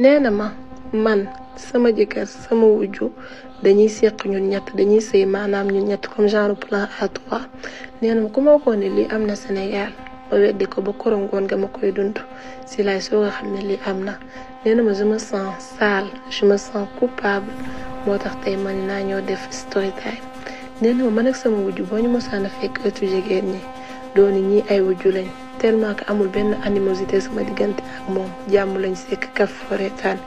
nee na ma man sama jëkkër sama wujju dañuy seq ñun ñett dañuy sëy maanaam ñun ñett comme genre plan A3 nee na ma ku ma waxoon ne lii am na Sénégal ma weddi ko ba korongoon nga ma koy dund si lay soog a xam ne lii am na nee na ma je me sens sale je me sens coupable moo tax tey man naa ñoo def story time nee na ma man ak sama wujju boo ñu mosaan a fekk ëttu jigéen ñi dooni ñii ay wujju lañ tellement que amul benn animosité sama diggante ak moom jàmm lañ sekk kaf foretaan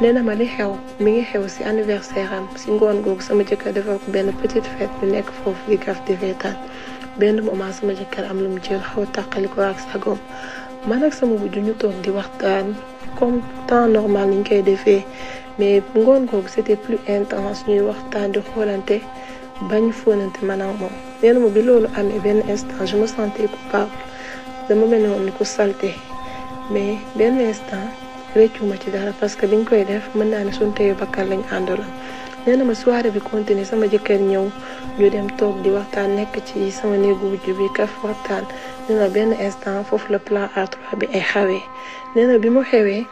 nee na ma li xew mi ngi xew si anniversaire am si ngoon googu sama jëkkër defal ko benn petite fête ñu nekk foofu di kaf di reetaan benn moment sama jëkkër am lu mu jël xaw a tàqali ko ak sagoom man ak sama wujju ñu toog di waxtaan comme temps normal ni ñu koy defee mais ngoon googu c'était plus intense ñuy waxtaan di xoolante bañ fóonante man ak moom nee na ma bi loolu amee benn instant je me sentais coupable dama mel ni woon ni ku salté mais benn instant réccuma ci dara parce que biñ koy def mën naa ne suñu téye bakkan lañ àndaloon nee na ma soirée bi continué sama jëkkër ñëw ñu dem toog di waxtaan nekk ci sama néegu wujju bi kaf waxtaan nee na benn instant foofu la plan A3 bi ay xawee nee na bi mu xewee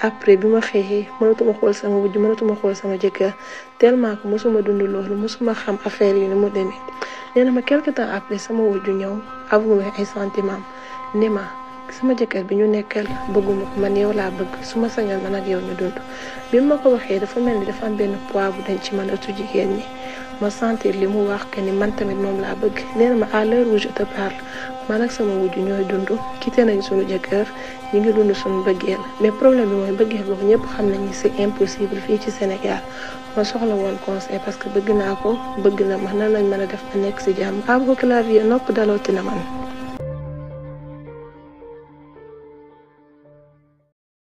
après bi ma xëyee mënatuma xool sama wujju mënatuma xool sama jëkkër tellement que mosuma dund loolu mosuma xam affaire yi ni mu demee nee na ma quelque temps après sama wujju ñëw avoué ay sentiments ne ma sama jëkkër bi ñu nekkal bëgguma ko man yow laa bëgg su ma sañoon man ak yow ñu dund bi ma ko waxee dafa mel ni dafa am benn poids bu dañ ci man ëttu jigéen ñi ma sentir li mu wax que ni man tamit moom laa bëgg nee na ma à l'heure où je te parle man ak sama wujju ñooy dund quitté nañ suñu jëkkër ñu ngi dund suñu bëggeel mais problème bi mooy bëggeel boobu ñëpp xam nañu c'est impossible fii ci Sénégal ma soxla woon conseil parce que bëgg naa ko bëgg na ma nan lañ mën a def ba nekk si jàmm avocat la vie nopp dalooti na man